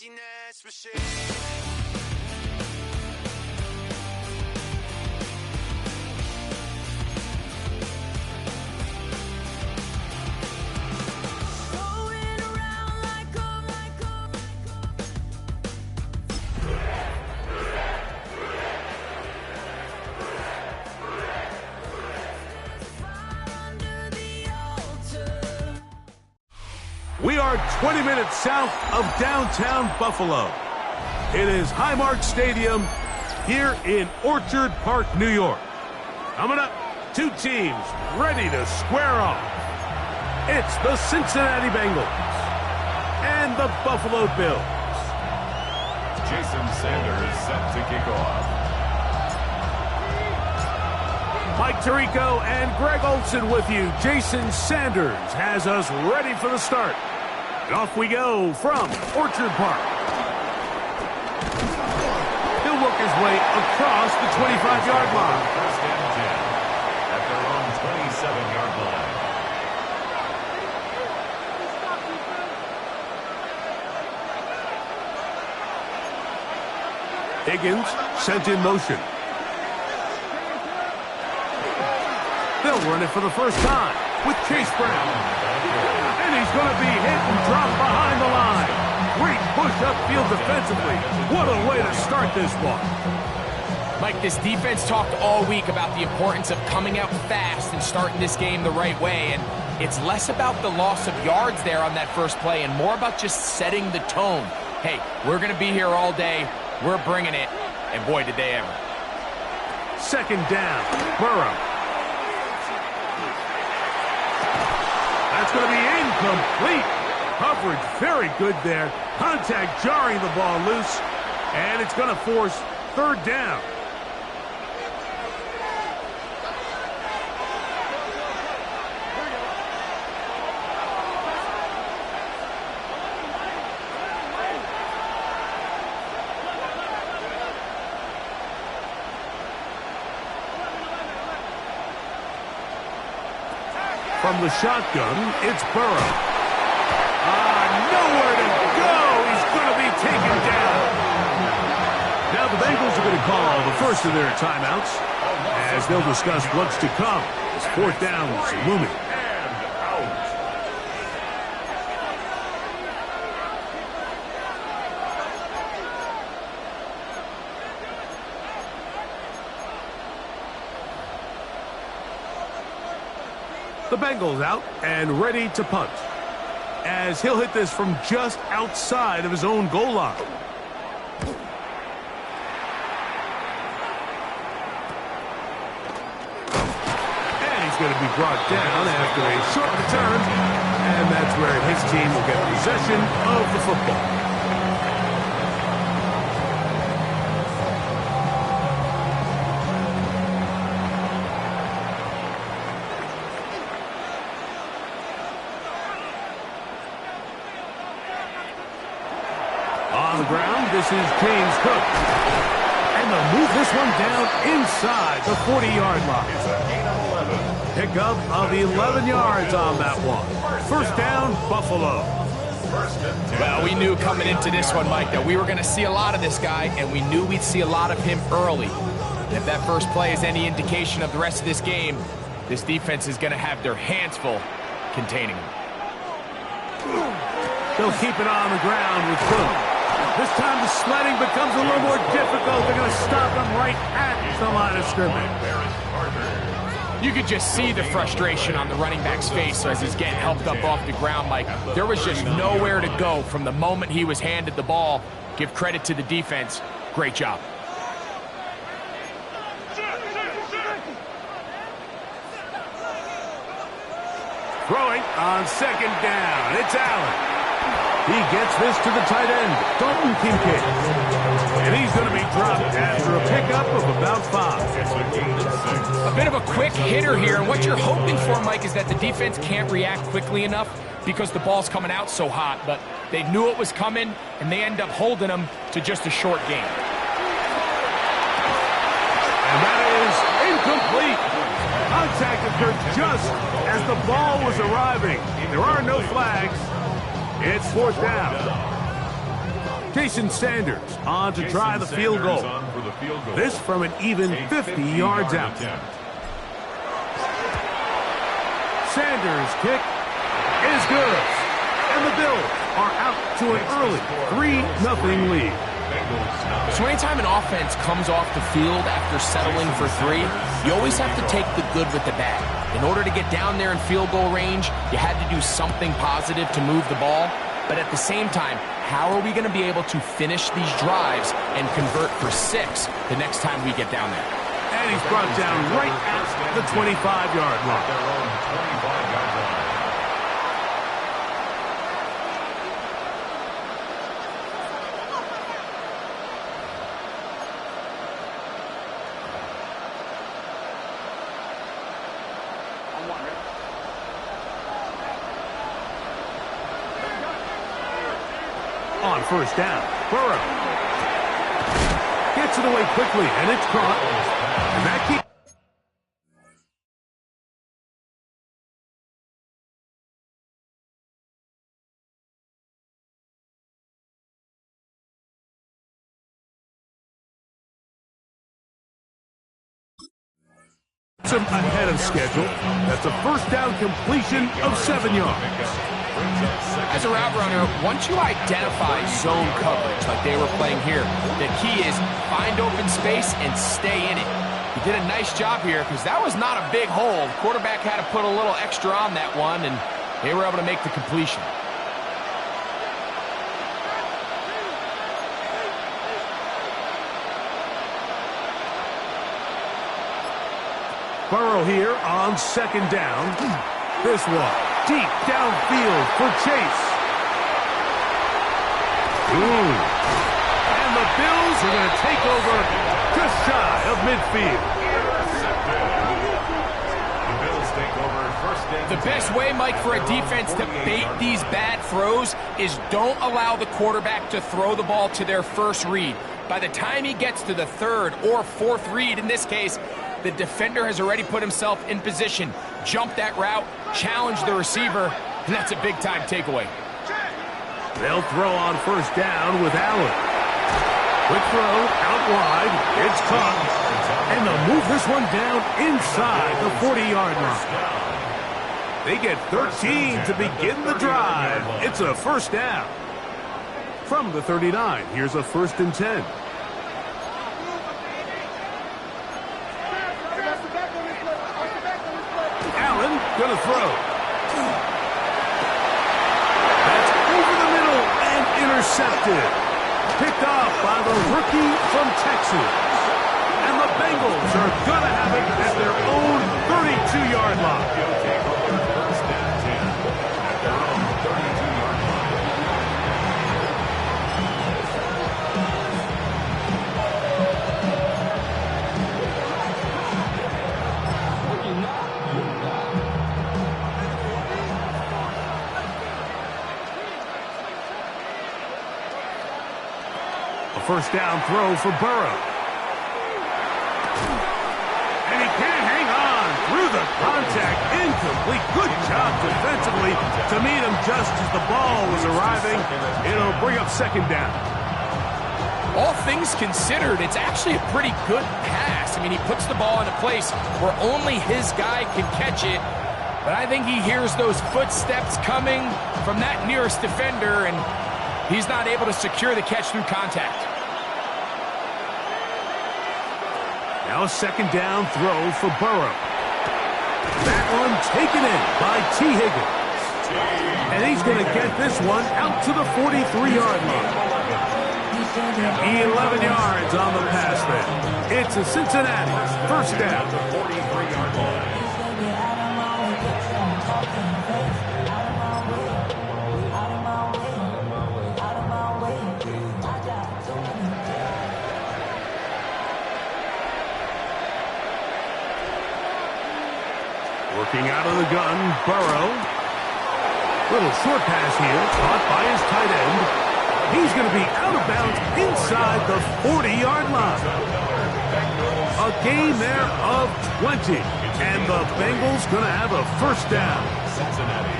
emptiness machine. We are 20 minutes south of downtown Buffalo. It is Highmark Stadium here in Orchard Park, New York. Coming up, two teams ready to square off. It's the Cincinnati Bengals and the Buffalo Bills. Jason Sanders set to kick off. Mike Tirico and Greg Olson with you. Jason Sanders has us ready for the start. And off we go from Orchard Park. He'll work his way across the 25-yard line. First and 10 at their own 27-yard line. Higgins sent in motion. They'll run it for the first time with Chase Brown. And he's going to be hit and dropped behind the line. Great push upfield defensively. What a way to start this one. Mike, this defense talked all week about the importance of coming out fast and starting this game the right way. And it's less about the loss of yards there on that first play and more about just setting the tone. Hey, we're going to be here all day. We're bringing it. And boy, did they ever. Second down, Burrow. That's going to be incomplete. Coverage very good there. Contact jarring the ball loose. And it's going to force third down. From the shotgun, it's Burrow. Nowhere to go. He's going to be taken down. Now the Bengals are going to call the first of their timeouts as they'll discuss what's to come as fourth down is looming. The Bengals out and ready to punt as he'll hit this from just outside of his own goal line. And he's going to be brought down after a short return, and that's where his team will get possession of the football. On the ground, this is James Cook. And they'll move this one down inside the 40-yard line. Pickup of 11 yards on that one. First down, Buffalo. Well, we knew coming into this one, Mike, that we were going to see a lot of this guy, and we knew we'd see a lot of him early. And if that first play is any indication of the rest of this game, this defense is going to have their hands full containing him. They'll keep it on the ground with Cook. This time the sledding becomes a little more difficult. They're going to stop him right at the line of scrimmage. You could just see the frustration on the running back's face as he's getting helped up off the ground, Mike. There was just nowhere to go from the moment he was handed the ball. Give credit to the defense. Great job. Throwing on second down. It's Allen. He gets this to the tight end, Dalton Kincaid. And he's going to be dropped after a pickup of about 5. A bit of a quick hitter here, and what you're hoping for, Mike, is that the defense can't react quickly enough because the ball's coming out so hot, but they knew it was coming, and they end up holding them to just a short game. And that is incomplete. Contact occurred just as the ball was arriving. There are no flags. It's fourth down. Jason Sanders on to try the field goal. This from an even 50 yards out. Sanders' kick is good. And the Bills are out to an early 3-0 lead. So anytime an offense comes off the field after settling for 3, you always have to take the good with the bad. In order to get down there in field goal range, you had to do something positive to move the ball. But at the same time, how are we going to be able to finish these drives and convert for 6 the next time we get down there? And he's brought down right at the 25-yard line. On first down, Burrow gets it away quickly, and it's caught. And that keeps him ahead of schedule. That's a first down completion of 7 yards. As a route runner, once you identify zone coverage like they were playing here, the key is find open space and stay in it. He did a nice job here because that was not a big hole. The quarterback had to put a little extra on that one, and they were able to make the completion. Burrow here on second down. This one deep downfield for Chase. And the Bills are going to take over just shy of midfield. The Bills take over first and 10. The best way, Mike, for a defense to bait these bad throws is don't allow the quarterback to throw the ball to their first read. By the time he gets to the third or fourth read, in this case, the defender has already put himself in position, jump that route, challenge the receiver, and that's a big-time takeaway. They'll throw on first down with Allen. Quick throw, out wide, it's caught. And they'll move this one down inside the 40-yard line. They get 13 to begin the drive. It's a first down. From the 39, here's a 1st and 10. Allen gonna throw. That's over the middle and intercepted. Picked off by the rookie from Texas. And the Bengals are gonna have it at their own 32-yard line. First and 10 at their own 32-yard line. A first down throw for Burrow. And he can't hang on through the contact. Incomplete. Good job defensively to meet him just as the ball was arriving. It'll bring up second down. All things considered, it's actually a pretty good pass. I mean, he puts the ball in a place where only his guy can catch it. But I think he hears those footsteps coming from that nearest defender, and he's not able to secure the catch through contact. Now a second down throw for Burrow. That one taken in by T. Higgins. And he's going to get this one out to the 43-yard line. 11 yards on the pass there. It's a Cincinnati first down. 43-yard line. Working out of the gun, Burrow. Little short pass here, caught by his tight end. He's going to be out of bounds inside the 40-yard line. A gain there of 20. And the Bengals going to have a first down. Cincinnati.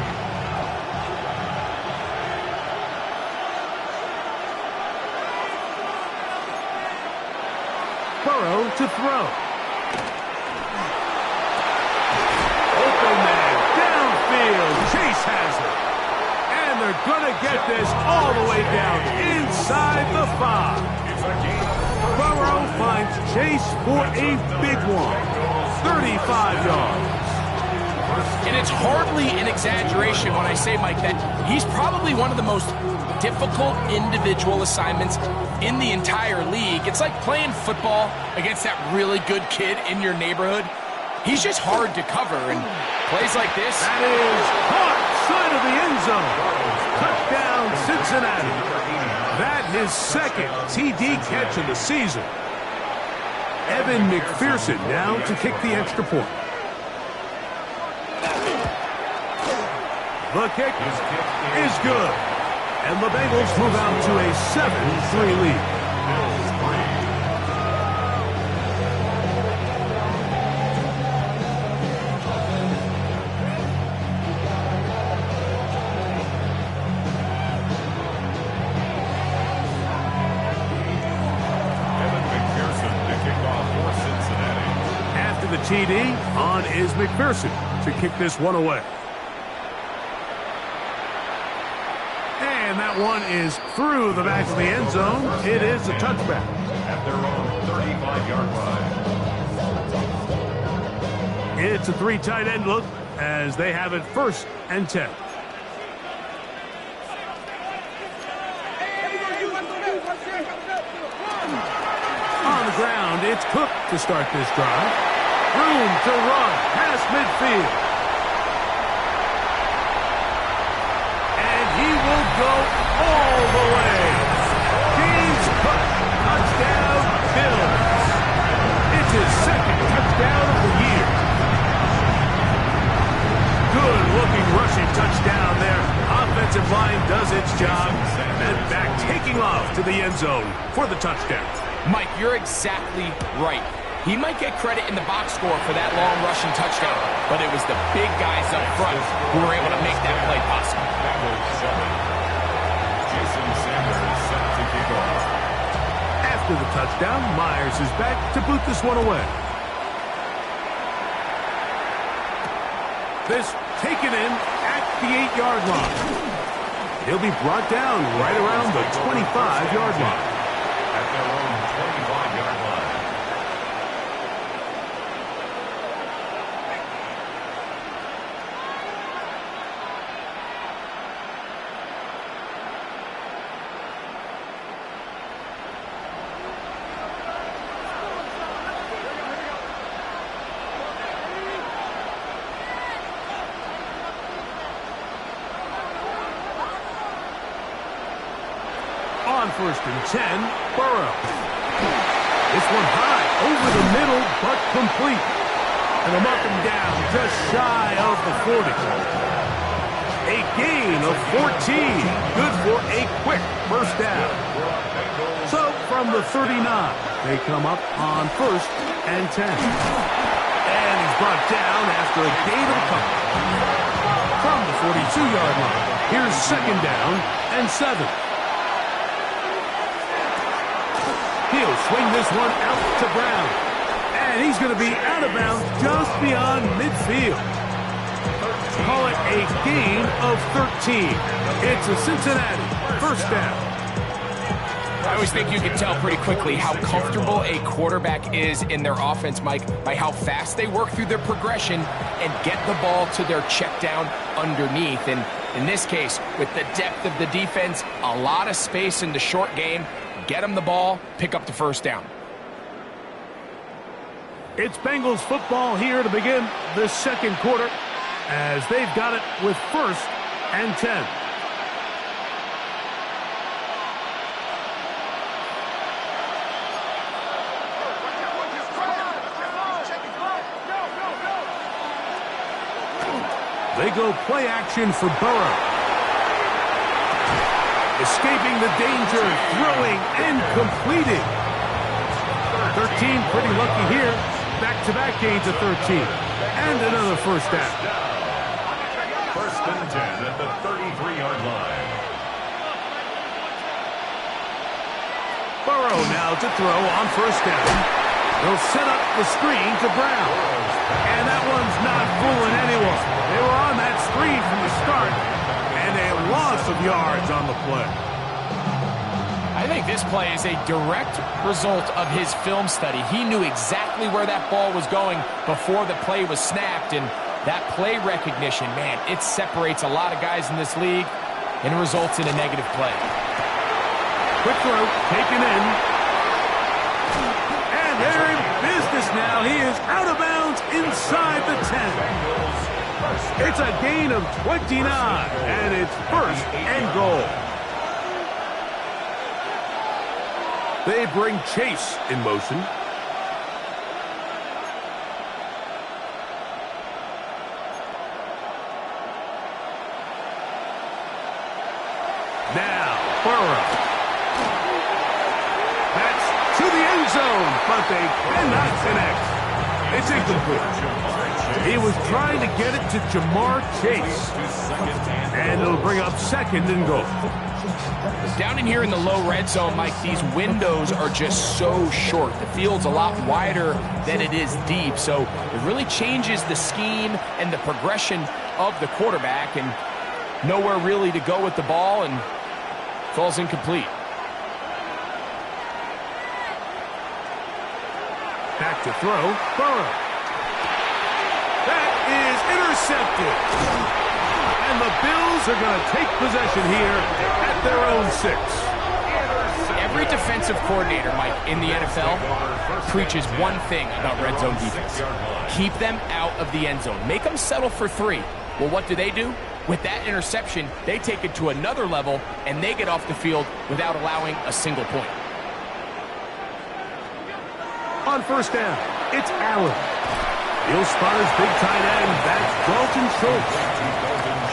Burrow to throw. Open man, downfield. Chase has it. And they're going to get this all the way down inside the 5. Burrow finds Chase for a big one. 35 yards. And it's hardly an exaggeration when I say, Mike, that he's probably one of the most difficult individual assignments in the entire league. It's like playing football against that really good kid in your neighborhood. He's just hard to cover, and plays like this. That is caught side of the end zone. Touchdown, Cincinnati. That his second TD catch of the season. Evan McPherson now to kick the extra point. The kick is good. And the Bengals move out to a 7-3 lead. Evan McPherson to kick off for Cincinnati. After the TD, on is McPherson to kick this one away. And that one is through the back of the end zone. It is a touchback. At their own 35-yard line. It's a 3 tight end look as they have it 1st and 10. On the ground, it's Cook to start this drive. Room to run past midfield. Go all the way. James Cook, touchdown, Bills. It's his 2nd touchdown of the year. Good-looking rushing touchdown there. Offensive line does its job. And back taking off to the end zone for the touchdown. Mike, you're exactly right. He might get credit in the box score for that long rushing touchdown, but it was the big guys up front who were able to make that play possible. After the touchdown, Myers is back to boot this one away. This taken in at the 8-yard line. He'll be brought down right around the 25-yard line. At their own 25-yard line. On 1st and 10, Burrow. This one high, over the middle, but complete. And they'll mark him down just shy of the 40. A gain of 14. Good for a quick 1st down. So from the 39, they come up on 1st and 10. And he's brought down after a gain of a couple. From the 42-yard line, here's 2nd down and 7. He'll swing this one out to Brown. And he's going to be out of bounds just beyond midfield. Call it a gain of 13. It's a Cincinnati 1st down. I always think you can tell pretty quickly how comfortable a quarterback is in their offense, Mike, by how fast they work through their progression and get the ball to their check down underneath. And in this case, with the depth of the defense, a lot of space in the short game, get them the ball, pick up the 1st down. It's Bengals football here to begin the 2nd quarter as they've got it with 1st and 10. They go play action for Burrow. Escaping the danger, throwing and completing. 13 pretty lucky here. Back-to-back gains of 13. And another 1st down. 1st and 10 at the 33-yard line. Burrow now to throw on 1st down. They'll set up the screen to Brown. And that one's not fooling anyone. They were on that screen from the start, and a loss of yards on the play. I think this play is a direct result of his film study. He knew exactly where that ball was going before the play was snapped, and that play recognition, man, it separates a lot of guys in this league and results in a negative play. Quick throw, taken in. And they're in business now. He is out of bounds inside the 10. It's a gain of 29, and it's first and goal. They bring Chase in motion. Now, Burrow. That's to the end zone, but they cannot connect. It's incomplete. He was trying to get it to Jamar Chase. And it'll bring up second and goal. Down in here in the low red zone, Mike, these windows are just so short. The field's a lot wider than it is deep, so it really changes the scheme and the progression of the quarterback, and nowhere really to go with the ball, and falls incomplete. Back to throw, Burrow. That is intercepted. And the Bills are going to take possession here at their own 6. Every defensive coordinator, Mike, in the NFL preaches one thing about red zone defense. Keep them out of the end zone. Make them settle for 3. Well, what do? With that interception, they take it to another level, and they get off the field without allowing a single point. On first down, it's Allen. He'll spot his big tight end. That's Dalton Schultz.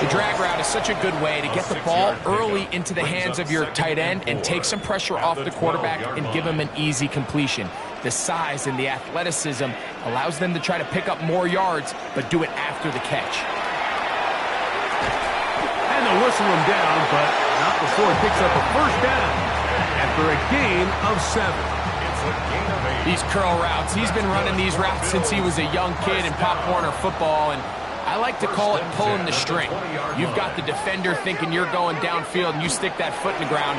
The drag route is such a good way to get the ball early into the hands of your tight end and take some pressure off the quarterback and give him an easy completion. The size and the athleticism allows them to try to pick up more yards, but do it after the catch. And they'll whistle him down, but not before he picks up a first down after a gain of 7. These curl routes, he's been running these routes since he was a young kid in Pop Warner football, and I like to call it pulling the string. You've got the defender thinking you're going downfield, and you stick that foot in the ground,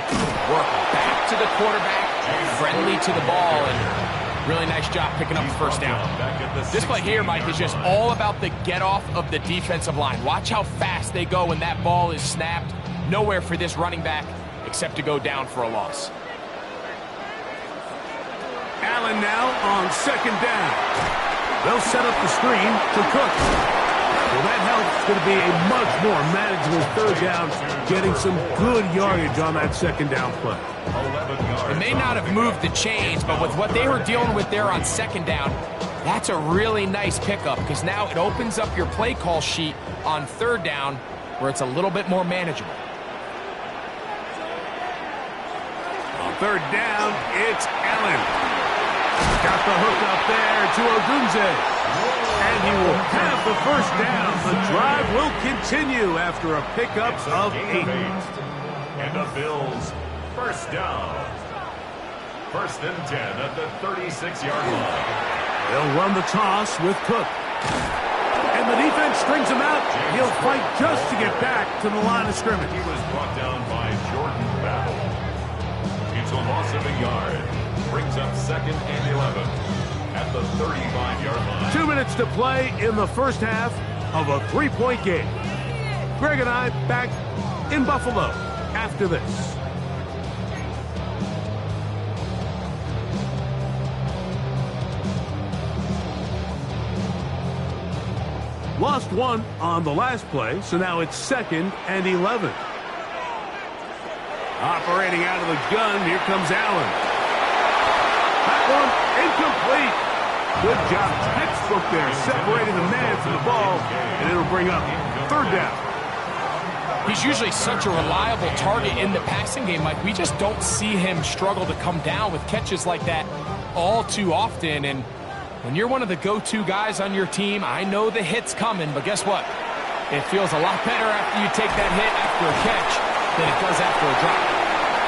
work back to the quarterback, friendly to the ball, and really nice job picking up the first down. This play here, Mike, is just all about the get-off of the defensive line. Watch how fast they go when that ball is snapped. Nowhere for this running back except to go down for a loss. Allen now on second down. They'll set up the screen to Cook. Well, that helps. It's going to be a much more manageable third down, getting some good yardage on that second down play. It may not have moved the chains, but with what they were dealing with there on second down, that's a really nice pickup, because now it opens up your play call sheet on third down where it's a little bit more manageable. On third down, it's Allen. Got the hook up there to Odunze. And he will have the first down. The drive will continue after a pickup of 8. And the Bills, first down. First and 10 at the 36-yard line. They'll run the toss with Cook. And the defense strings him out. He'll fight just to get back to the line of scrimmage. He was brought down by Jordan Battle. It's a loss of a yard. Brings up second and 11 at the 35-yard line. 2 minutes to play in the first half of a 3-point game. Greg and I back in Buffalo after this. Lost 1 on the last play, so now it's second and 11. Operating out of the gun, here comes Allen. That one incomplete. Good job, textbook there, separating the man from the ball, and it'll bring up third down. He's usually such a reliable target in the passing game, Mike. We just don't see him struggle to come down with catches like that all too often. And when you're one of the go-to guys on your team, I know the hit's coming, but guess what? It feels a lot better after you take that hit after a catch than it does after a drop.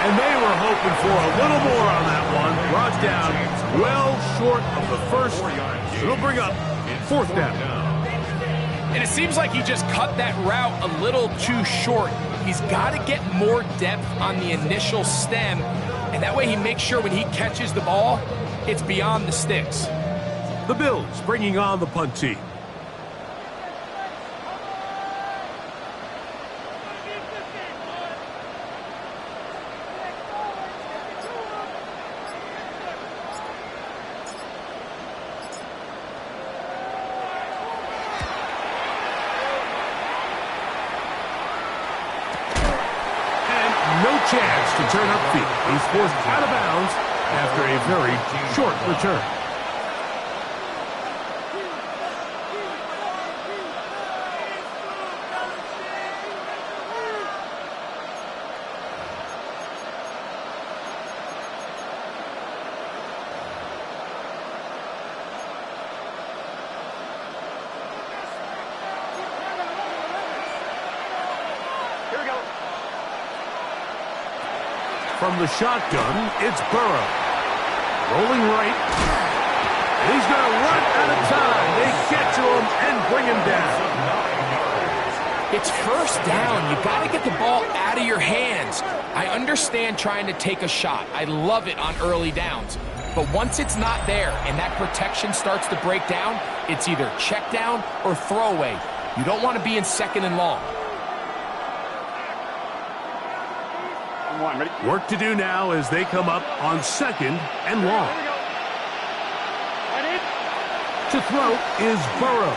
And they were hoping for a little more on that one. Brought down well short of the first. It'll bring up fourth down. And it seems like he just cut that route a little too short. He's got to get more depth on the initial stem, and that way he makes sure when he catches the ball, it's beyond the sticks. The Bills bringing on the punt team. No chance to turn upfield. He's forced out of bounds after a very short return. From the shotgun, it's Burrow. Rolling right. And he's going to run out of time. They get to him and bring him down. It's first down. You got to get the ball out of your hands. I understand trying to take a shot. I love it on early downs. But once it's not there and that protection starts to break down, it's either check down or throwaway. You don't want to be in second and long. Work to do now as they come up on second and long. To throw is Burrow.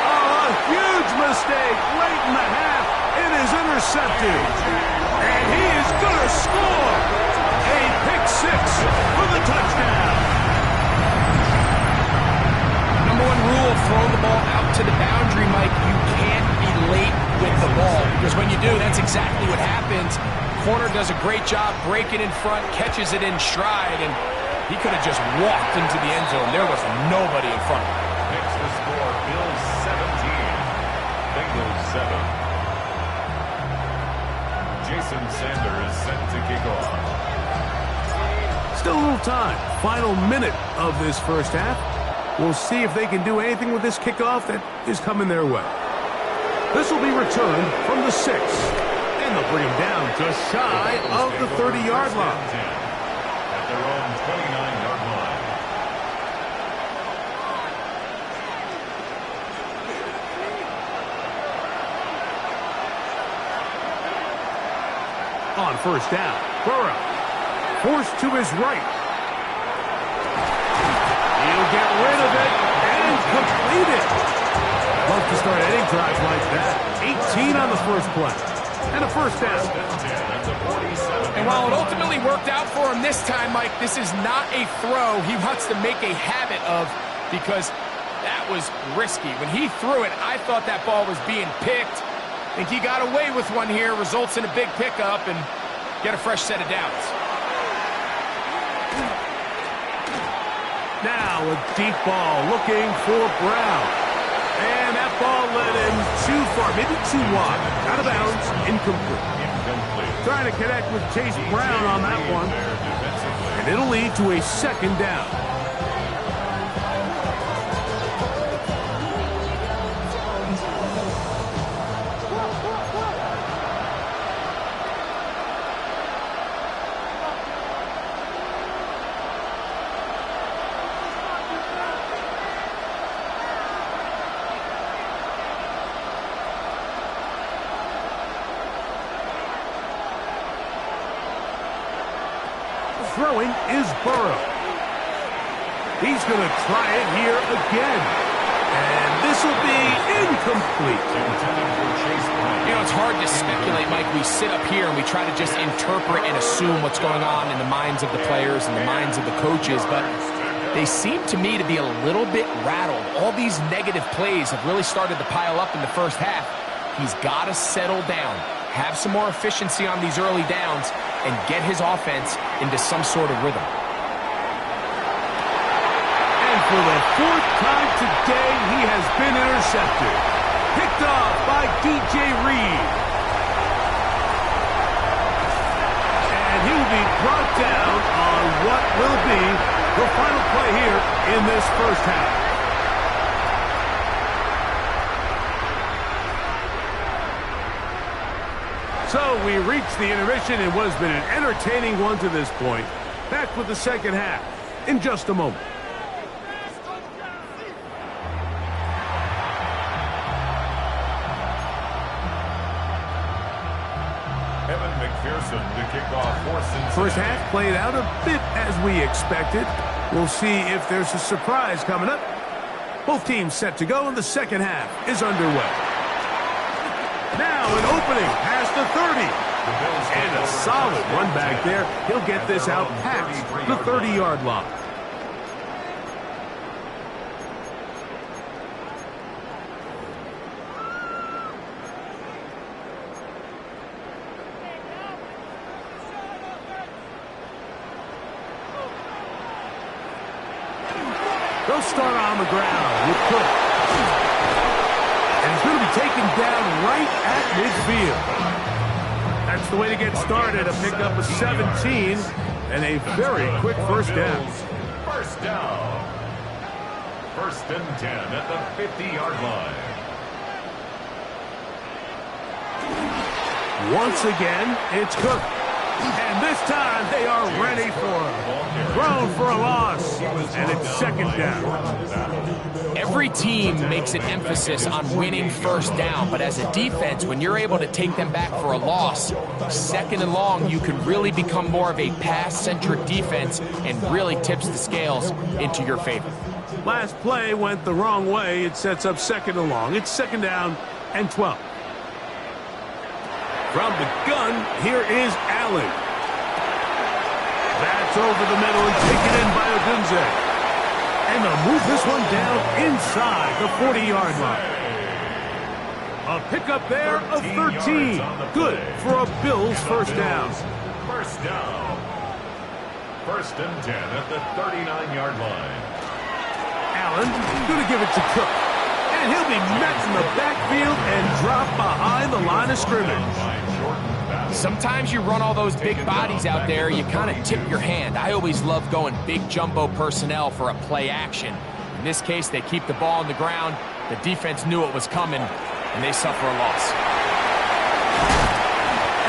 Oh, a huge mistake late in the half. It is intercepted. And he is going to score. A pick six for the touchdown. Number one rule of throwing the ball out to the boundary, Mike, you can't be late with the ball, because when you do, that's exactly what happens. Corner does a great job breaking in front, catches it in stride, and he could have just walked into the end zone. There was nobody in front of him. Makes the score Bills 17, Bengals 7. Jason Sander is set to kick off. Still a little time. Final minute of this first half. We'll see if they can do anything with this kickoff that is coming their way. This will be returned from the 6. And they'll bring him down just shy of the 30-yard line. At their own 29-yard line. On first down, Burrow forced to his right. He'll get rid of it and complete it. Love to start any drive like that. 18 on the first play. And a first down. And while it ultimately worked out for him this time, Mike, this is not a throw he wants to make a habit of, because that was risky. When he threw it, I thought that ball was being picked. I think he got away with one here, results in a big pickup, and get a fresh set of downs. Now a deep ball looking for Brown. And that ball led him too far, maybe too wide. Out of bounds, incomplete. Trying to connect with Chase Brown on that one. And it'll lead to a second down. Throwing is Burrow. He's going to try it here again. And this will be incomplete. You know, it's hard to speculate, Mike. We sit up here and we try to just interpret and assume what's going on in the minds of the players and the minds of the coaches, but they seem to me to be a little bit rattled. All these negative plays have really started to pile up in the first half. He's got to settle down, have some more efficiency on these early downs, and get his offense into some sort of rhythm. And for the fourth time today, he has been intercepted. Picked off by DJ Reed. The final play here in this first half. So we reached the intermission in what has been an entertaining one to this point. Back with the second half in just a moment. McPherson to kick off for Cincinnati. First half played out a bit as we expected. We'll see if there's a surprise coming up. Both teams set to go, and the second half is underway. Now an opening past the 30. And a solid run back there. He'll get this out past the 30-yard line. They'll start on the ground with Cook. And he's going to be taken down right at midfield. That's the way to get started. A pickup of 17 and a very quick first down. First down. First and 10 at the 50-yard line. Once again, it's Cook. And this time they are ready for him. Thrown for a loss. And it's second down. Every team makes an emphasis on winning first down, but as a defense, when you're able to take them back for a loss, second and long, you can really become more of a pass-centric defense and really tips the scales into your favor. Last play went the wrong way. It sets up second and long. It's second down and 12. From the gun, here is Allen. That's over the middle and taken in by Odunze. And they'll move this one down inside the 40-yard line. A pickup there of 13. Good for a Bills first down. First down. First and 10 at the 39-yard line. Allen going to give it to Cook. And he'll be met in the backfield and dropped behind the line of scrimmage. Sometimes you run all those big bodies out there, you kind of tip your hand. I always love going big jumbo personnel for a play action. In this case, they keep the ball on the ground. The defense knew it was coming, and they suffer a loss.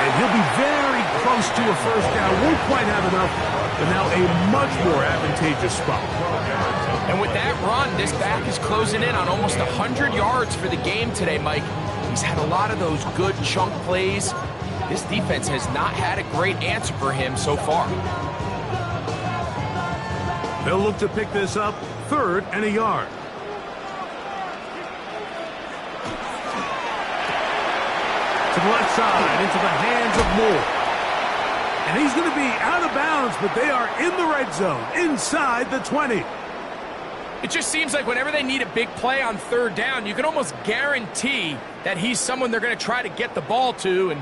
And he'll be very close to a first down. Won't quite have enough, but now a much more advantageous spot. And with that run, this back is closing in on almost 100 yards for the game today, Mike. He's had a lot of those good chunk plays. This defense has not had a great answer for him so far. They'll look to pick this up, third and a yard. To the left side, into the hands of Moore. And he's going to be out of bounds, but they are in the red zone, inside the 20. It just seems like whenever they need a big play on third down, you can almost guarantee that he's someone they're going to try to get the ball to, and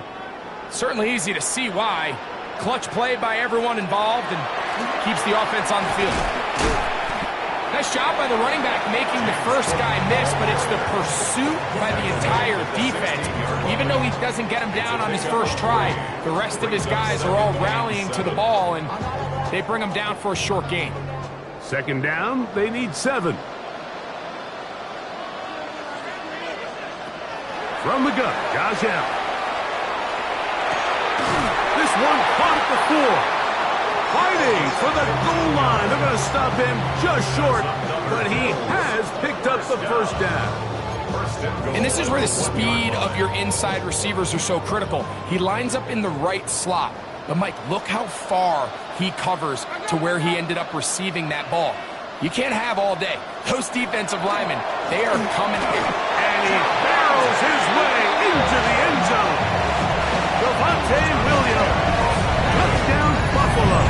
certainly easy to see why. Clutch play by everyone involved and keeps the offense on the field. Nice job by the running back making the first guy miss, but it's the pursuit by the entire defense. Even though he doesn't get him down on his first try, the rest of his guys are all rallying to the ball, and they bring him down for a short gain. Second down, they need 7. From the gun, Josh Allen. This one caught at the 4. Fighting for the goal line. They're going to stop him just short, but he has picked up the first down. And this is where the speed of your inside receivers are so critical. He lines up in the right slot. But, Mike, look how far he covers to where he ended up receiving that ball. You can't have all day. Those defensive linemen, they are coming in. And he barrels his way into the end zone. Devontae Williams. Touchdown, Buffalo.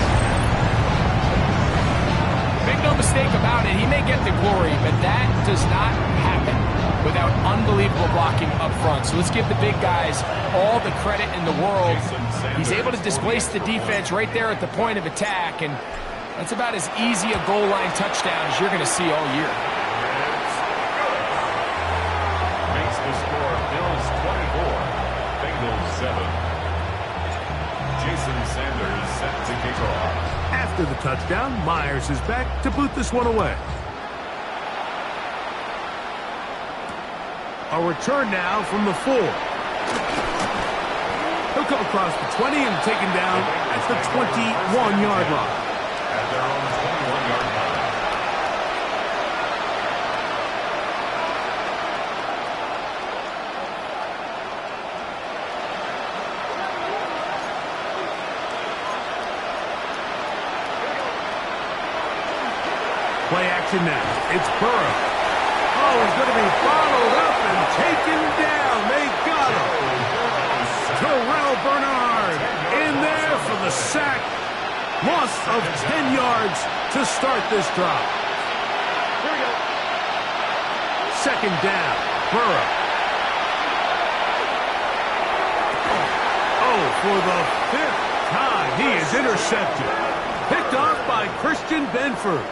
Make no mistake about it, he may get the glory, but that does not happen without unbelievable blocking up front. So let's give the big guys all the credit in the world. He's able to displace the defense right there at the point of attack, and that's about as easy a goal line touchdown as you're going to see all year. Makes the score Bills 24, Bengals 7. Jason Sanders set to kick off. After the touchdown, Myers is back to boot this one away. A return now from the 4. He'll come across the 20 and taken down at the 21-yard line. At their own 21-yard line. Play action now. It's Burrow. Oh, he's going to be followed up and taken down. They got him. Terrell Bernard in there for the sack. Loss of 10 yards to start this drive. Here we go. Second down. Burrow. Oh, for the 5th time, he is intercepted. Picked off by Christian Benford.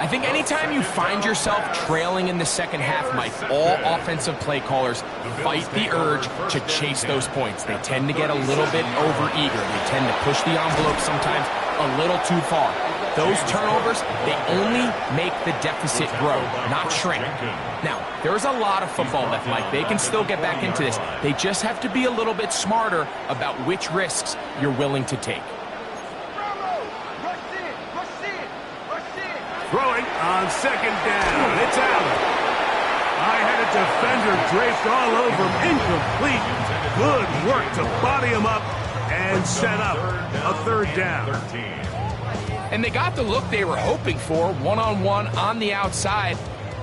I think anytime you find yourself trailing in the second half, Mike, all offensive play callers fight the urge to chase those points. They tend to get a little bit overeager. They tend to push the envelope sometimes a little too far. Those turnovers, they only make the deficit grow, not shrink. Now, there's a lot of football left, Mike. They can still get back into this. They just have to be a little bit smarter about which risks you're willing to take. Throwing on second down. It's Allen. I had a defender draped all over him. Incomplete. Good work to body him up and set up a third down. And they got the look they were hoping for, one-on-one on the outside.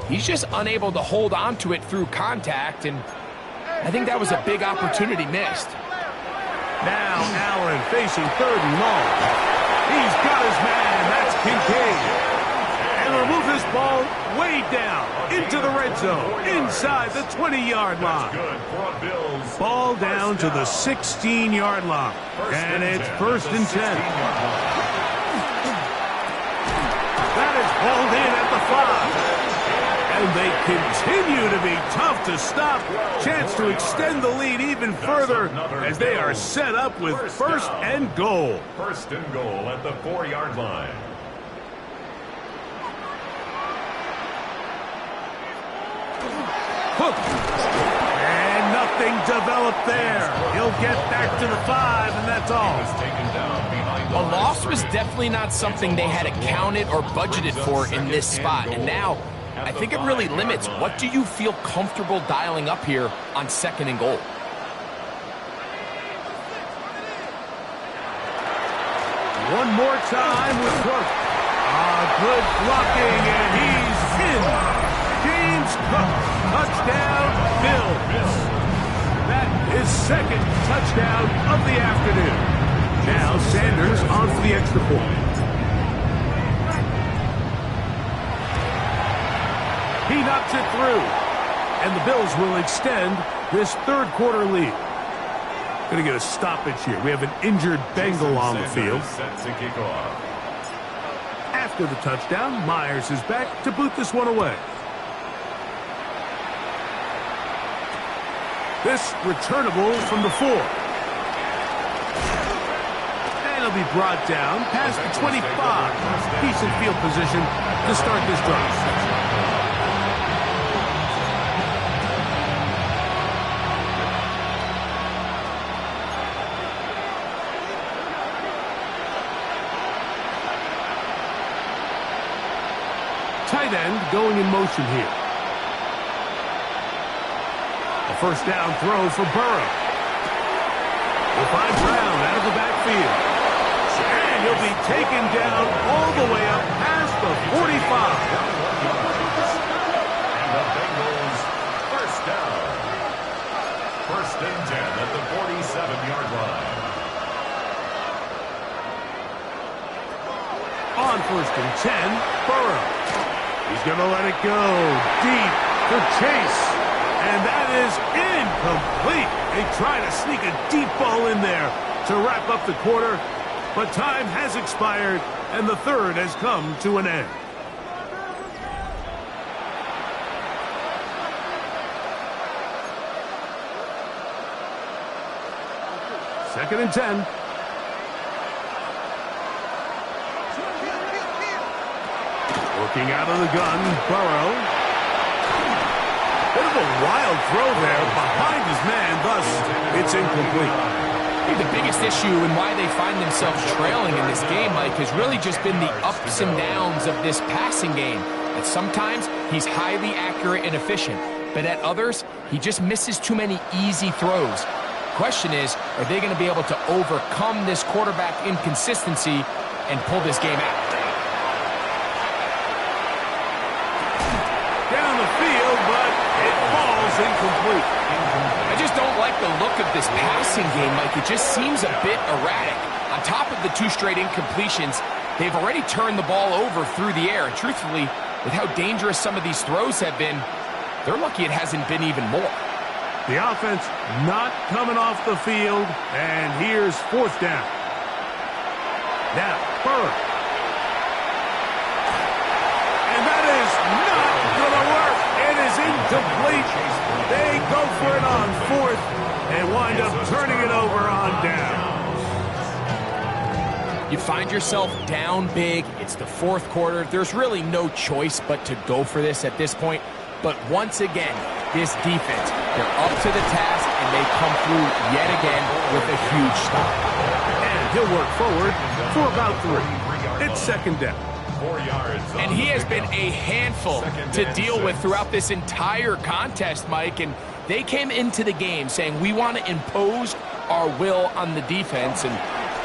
He's just unable to hold on to it through contact, and I think that was a big opportunity missed. Now Allen facing third and long. He's got his man. That's Kincaid. And remove this ball way down into the red zone, inside the 20-yard line. Ball down to the 16-yard line, and it's first and 10. That is hauled in at the 5. And they continue to be tough to stop. Chance to extend the lead even further as they are set up with first and goal. First and goal at the 4-yard line. And nothing developed there. He'll get back to the 5, and that's all. A loss was definitely not something they had accounted or budgeted for in this spot. And now, I think it really limits what do you feel comfortable dialing up here on second and goal. One more time with Cook. Good blocking, and he's in. James Cook, touchdown, Bills. That is second touchdown of the afternoon. Now Sanders on for the extra point. He knocks it through, and the Bills will extend this third quarter lead. Going to get a stoppage here. We have an injured Bengal on the field. After the touchdown, Myers is back to boot this one away. This returnable from the 4. And he'll be brought down past the 25. Decent field position to start this drive. Tight end going in motion here. A first down throw for Burrow. We'll find Brown out of the backfield. And he'll be taken down all the way up past the 45. And the Bengals first down. First and 10 at the 47-yard line. On first and 10, Burrow. He's going to let it go deep for Chase. And that is incomplete. They try to sneak a deep ball in there to wrap up the quarter, but time has expired, and the third has come to an end. Second and 10. Looking out of the gun, Burrow. Bit of a wild throw there behind his man, thus it's incomplete. I think the biggest issue and why they find themselves trailing in this game, Mike, has really just been the ups and downs of this passing game. That sometimes he's highly accurate and efficient, but at others, he just misses too many easy throws. Question is, are they going to be able to overcome this quarterback inconsistency and pull this game out? Down the field, but it falls incomplete. I just don't like the look of this passing game, Mike. It just seems a bit erratic. On top of the 2 straight incompletions, they've already turned the ball over through the air. And truthfully, with how dangerous some of these throws have been, they're lucky it hasn't been even more. The offense not coming off the field, and here's 4th down. Now, Burrow. And that is not going to work. It is incomplete. They go for it on 4th and wind up turning it over on down. You find yourself down big. It's the 4th quarter. There's really no choice but to go for this at this point. But once again, this defense, they're up to the task, and they come through yet again with a huge stop. And he'll work forward for about 3. It's 2nd down. 4 yards. And he has been a handful to deal with throughout this entire contest, Mike. And they came into the game saying, we want to impose our will on the defense, and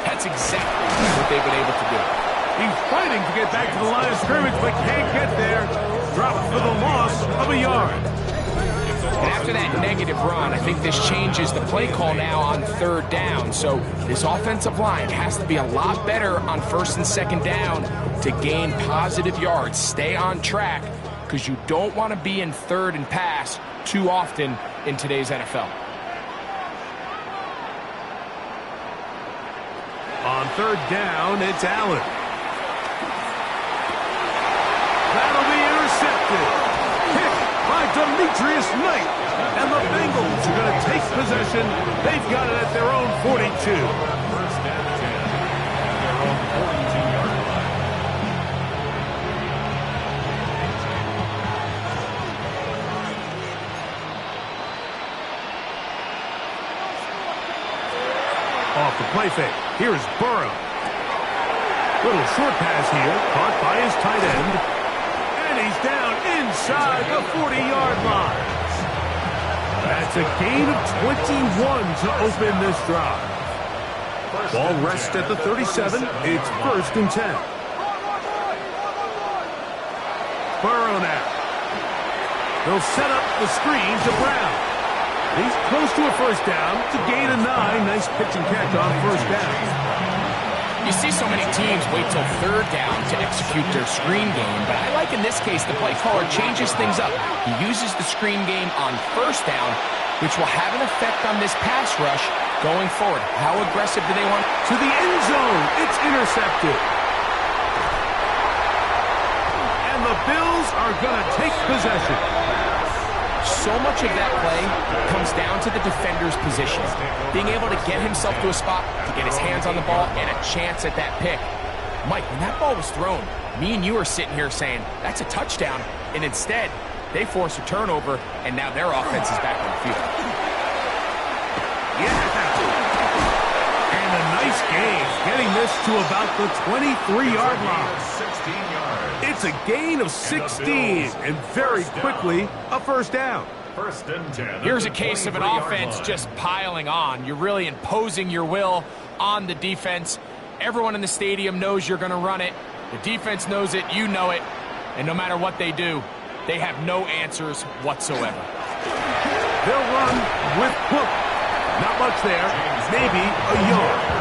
that's exactly what they've been able to do. He's fighting to get back to the line of scrimmage, but can't get there. Dropped for the loss of a yard. And after that negative run, I think this changes the play call now on 3rd down. So this offensive line has to be a lot better on 1st and 2nd down to gain positive yards. Stay on track, because you don't want to be in 3rd and pass too often in today's NFL. On 3rd down, it's Allen. That'll be intercepted. Picked by Demetrius Knight. And the Bengals are going to take possession. They've got it at their own 42. 1st and 10 at their own 42-yard line. Off the play fake. Here is Burrow. Little short pass here, caught by his tight end. And he's down inside the 40-yard line. That's a gain of 21 to open this drive. Ball rests at the 37. It's 1st and 10. Burrow now. They'll set up the screen to Brown. He's close to a 1st down. It's a gain of 9. Nice pitch and catch on 1st down. You see so many teams wait till 3rd down to execute their screen game, but I like in this case the play caller changes things up. He uses the screen game on 1st down, which will have an effect on this pass rush going forward. How aggressive do they want? To the end zone. It's intercepted. And the Bills are going to take possession. So much of that play comes down to the defender's position. Being able to get himself to a spot, to get his hands on the ball, and a chance at that pick. Mike, when that ball was thrown, me and you are sitting here saying, that's a touchdown. And instead, they force a turnover, and now their offense is back on the field. Yeah. And a nice gain, getting this to about the 23-yard line. 16 yards. It's a gain of 16, and very quickly, a 1st down. 1st and 10. Here's a case of an offense just piling on. You're really imposing your will on the defense. Everyone in the stadium knows you're going to run it. The defense knows it, you know it. And no matter what they do, they have no answers whatsoever. They'll run with Cook. Not much there, maybe a yard.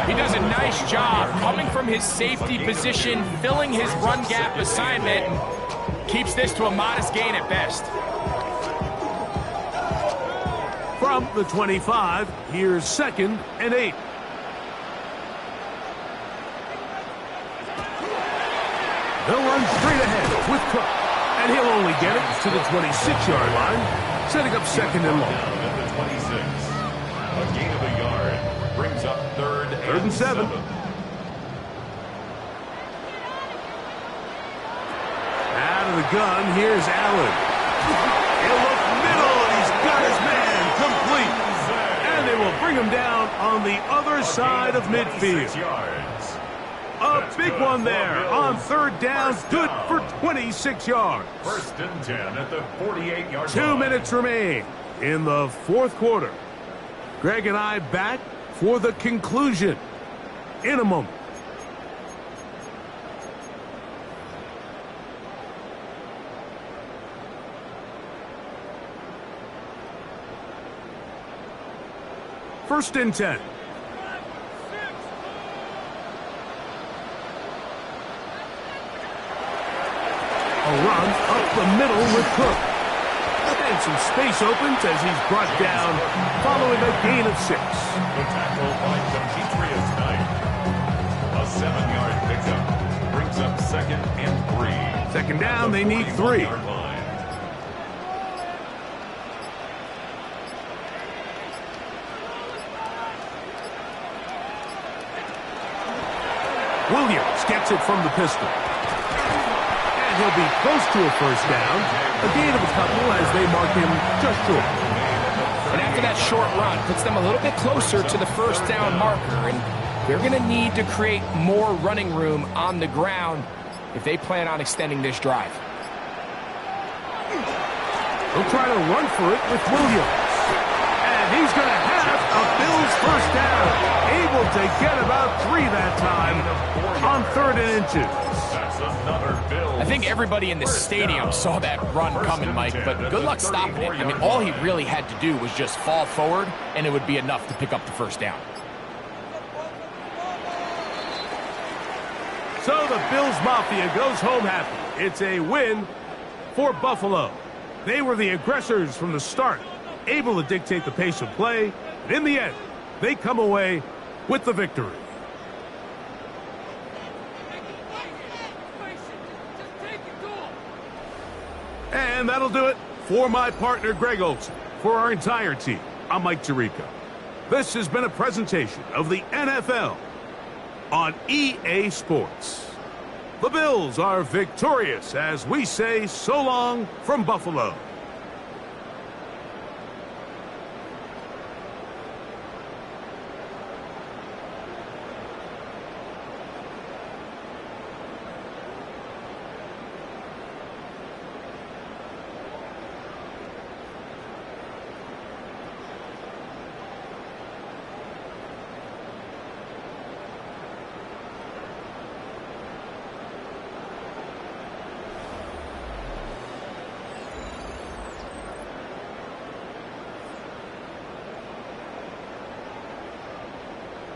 He does a nice job coming from his safety position, filling his run gap assignment, and keeps this to a modest gain at best. From the 25, here's 2nd and 8. They'll run straight ahead with Cook, and he'll only get it to the 26-yard line, setting up 2nd and long. Down at the 26. A gain of a yard brings up 3rd and 7. gun. Here's Allen. He'll look middle, and he's got his man complete. And they will bring him down on the other side of midfield. A big one there on third down, good for 26 yards. First and 10 at the 48-yard line. 2 minutes remain in the fourth quarter. Greg and I back for the conclusion in a moment. First and 10. A run up the middle with Cook. And some space opens as he's brought down following a gain of 6. The tackle by Demetrius Knight. A 7-yard pickup brings up second and 3. Second down, they need 3. Williams gets it from the pistol. And he'll be close to a first down. A gain of a couple as they mark him just short. And after that short run, puts them a little bit closer to the first down marker. And they're going to need to create more running room on the ground if they plan on extending this drive. They'll try to run for it with Williams. And he's going to have a Bills first down. Able to get about 3 that time on 3rd and inches. That's another Bills. I think everybody in the stadium saw that run coming, Mike, but good luck stopping it. I mean, all he really had to do was just fall forward, and it would be enough to pick up the first down. So the Bills Mafia goes home happy. It's a win for Buffalo. They were the aggressors from the start, able to dictate the pace of play, and in the end, they come away with the victory. And that'll do it for my partner, Greg Olson. For our entire team, I'm Mike Tirico. This has been a presentation of the NFL on EA Sports. The Bills are victorious as we say so long from Buffalo.